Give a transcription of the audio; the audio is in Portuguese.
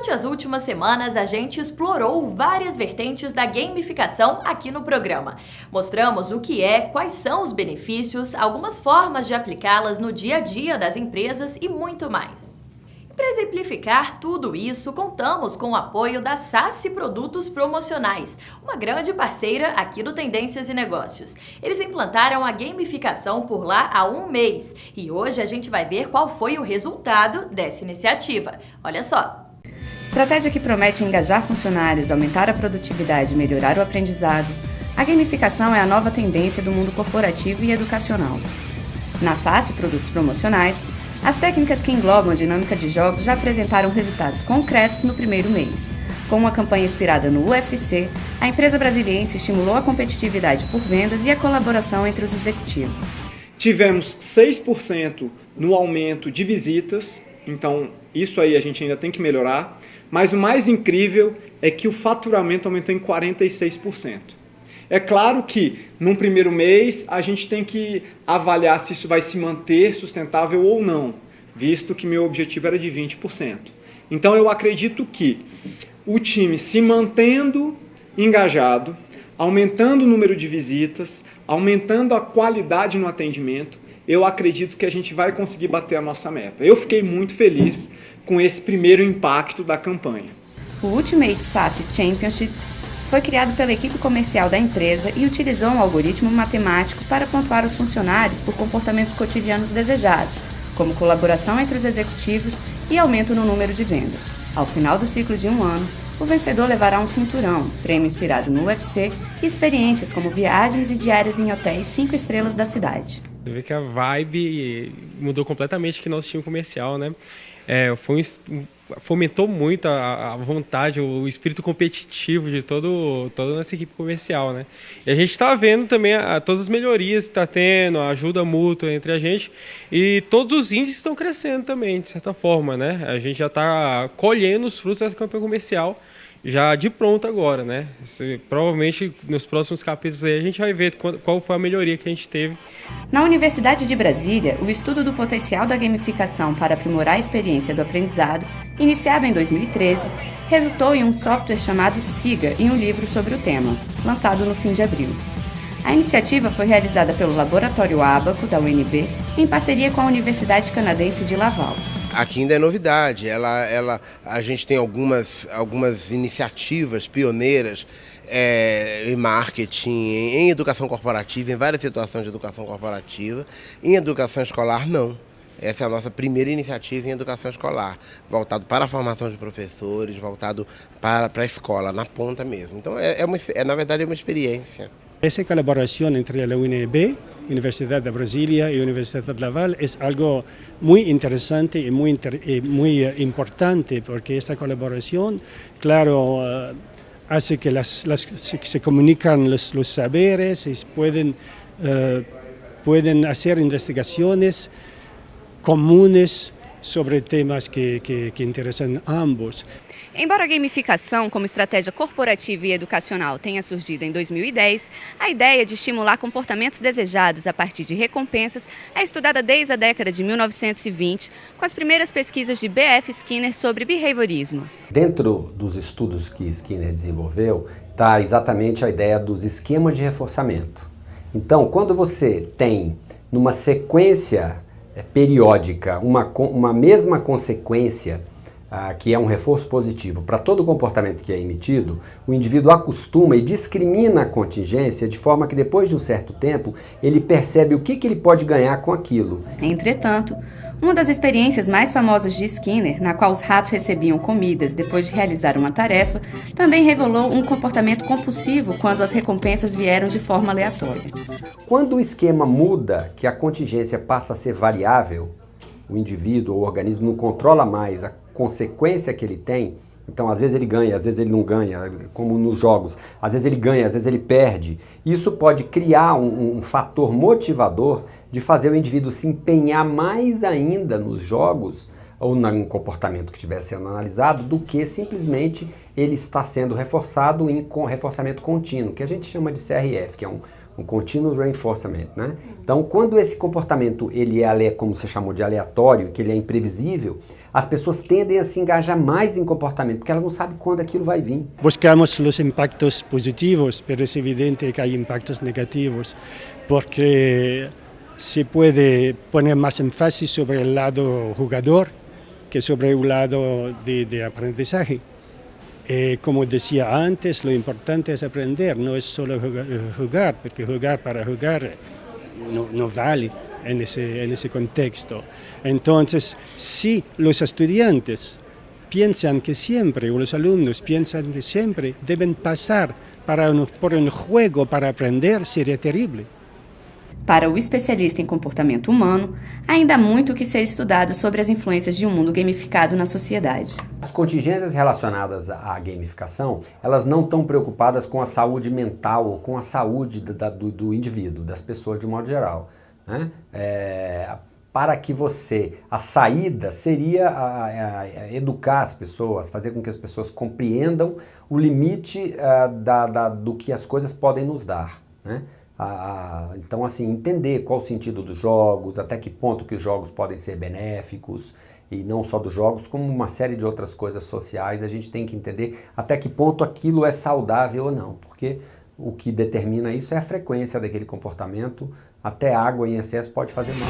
Durante as últimas semanas, a gente explorou várias vertentes da gamificação aqui no programa. Mostramos o que é, quais são os benefícios, algumas formas de aplicá-las no dia a dia das empresas e muito mais. Para exemplificar tudo isso, contamos com o apoio da Sassi Produtos Promocionais, uma grande parceira aqui do Tendências e Negócios. Eles implantaram a gamificação por lá há um mês e hoje a gente vai ver qual foi o resultado dessa iniciativa. Olha só! Estratégia que promete engajar funcionários, aumentar a produtividade e melhorar o aprendizado, a gamificação é a nova tendência do mundo corporativo e educacional. Na Sassi Produtos Promocionais, as técnicas que englobam a dinâmica de jogos já apresentaram resultados concretos no primeiro mês. Com uma campanha inspirada no UFC, a empresa brasiliense estimulou a competitividade por vendas e a colaboração entre os executivos. Tivemos 6% no aumento de visitas, então isso aí a gente ainda tem que melhorar, mas o mais incrível é que o faturamento aumentou em 46%. É claro que, num primeiro mês, a gente tem que avaliar se isso vai se manter sustentável ou não, visto que meu objetivo era de 20%. Então, eu acredito que o time se mantendo engajado, aumentando o número de visitas, aumentando a qualidade no atendimento, eu acredito que a gente vai conseguir bater a nossa meta. Eu fiquei muito feliz com esse primeiro impacto da campanha. O Ultimate Sassi Championship foi criado pela equipe comercial da empresa e utilizou um algoritmo matemático para pontuar os funcionários por comportamentos cotidianos desejados, como colaboração entre os executivos e aumento no número de vendas. Ao final do ciclo de um ano, o vencedor levará um cinturão, prêmio inspirado no UFC e experiências como viagens e diárias em hotéis 5 estrelas da cidade. Você vê que a vibe mudou completamente que nosso time comercial, né? Fomentou muito a vontade, o espírito competitivo de toda a nossa equipe comercial, né? E a gente está vendo também todas as melhorias que está tendo, a ajuda mútua entre a gente e todos os índices estão crescendo também, de certa forma, né? A gente já está colhendo os frutos dessa campanha comercial já de pronto agora, né? Provavelmente nos próximos capítulos aí a gente vai ver qual foi a melhoria que a gente teve. Na Universidade de Brasília, o estudo do potencial da gamificação para aprimorar a experiência do aprendizado, iniciado em 2013, resultou em um software chamado Siga e um livro sobre o tema, lançado no fim de abril. A iniciativa foi realizada pelo Laboratório Abaco, da UNB, em parceria com a Universidade Canadense de Laval. Aqui ainda é novidade, a gente tem algumas iniciativas pioneiras em marketing, em educação corporativa, em várias situações de educação corporativa. Em educação escolar, não. Essa é a nossa primeira iniciativa em educação escolar, voltado para a formação de professores, voltado para a escola, na ponta mesmo. Então, na verdade, é uma experiência. Esa colaboración entre la UNB, Universidad de Brasilia y Universidad de Laval es algo muy interesante y muy importante porque esta colaboración, claro, hace que se comunican los saberes y pueden hacer investigaciones comunes sobre temas que interessam a ambos. Embora a gamificação como estratégia corporativa e educacional tenha surgido em 2010, a ideia de estimular comportamentos desejados a partir de recompensas é estudada desde a década de 1920, com as primeiras pesquisas de B.F. Skinner sobre behaviorismo. Dentro dos estudos que Skinner desenvolveu, está exatamente a ideia dos esquemas de reforçamento. Então, quando você tem numa sequência periódica uma mesma consequência, que é um reforço positivo para todo o comportamento que é emitido, o indivíduo acostuma e discrimina a contingência de forma que depois de um certo tempo ele percebe o que ele pode ganhar com aquilo. Entretanto, uma das experiências mais famosas de Skinner, na qual os ratos recebiam comidas depois de realizar uma tarefa, também revelou um comportamento compulsivo quando as recompensas vieram de forma aleatória. Quando o esquema muda, que a contingência passa a ser variável, o indivíduo ou o organismo não controla mais a consequência que ele tem, então às vezes ele ganha, às vezes ele não ganha, como nos jogos, às vezes ele ganha, às vezes ele perde. Isso pode criar um fator motivador de fazer o indivíduo se empenhar mais ainda nos jogos ou num comportamento que estiver sendo analisado do que simplesmente ele está sendo reforçado com reforçamento contínuo, que a gente chama de CRF, que é um continuous reinforcement, né? Então, quando esse comportamento ele é, como você chamou de aleatório, que ele é imprevisível, as pessoas tendem a se engajar mais em comportamento, porque elas não sabem quando aquilo vai vir. Buscamos os impactos positivos, pero es evidente que hay impactos negativos, porque se puede poner más énfasis sobre el lado jugador que sobre el lado de aprendizaje. Como decía antes, lo importante es aprender, no es solo jugar, porque jugar para jugar no vale en ese contexto. Entonces, si los estudiantes piensan que siempre, o los alumnos piensan que siempre deben pasar por un juego para aprender, sería terrible. Para o especialista em comportamento humano, ainda há muito o que ser estudado sobre as influências de um mundo gamificado na sociedade. As contingências relacionadas à gamificação, elas não estão preocupadas com a saúde mental ou com a saúde do indivíduo, das pessoas de um modo geral, né? Para que a saída seria educar as pessoas, fazer com que as pessoas compreendam o limite do que as coisas podem nos dar, né? Então, assim, entender qual o sentido dos jogos, até que ponto que os jogos podem ser benéficos, e não só dos jogos, como uma série de outras coisas sociais, a gente tem que entender até que ponto aquilo é saudável ou não, porque o que determina isso é a frequência daquele comportamento, até água em excesso pode fazer mal.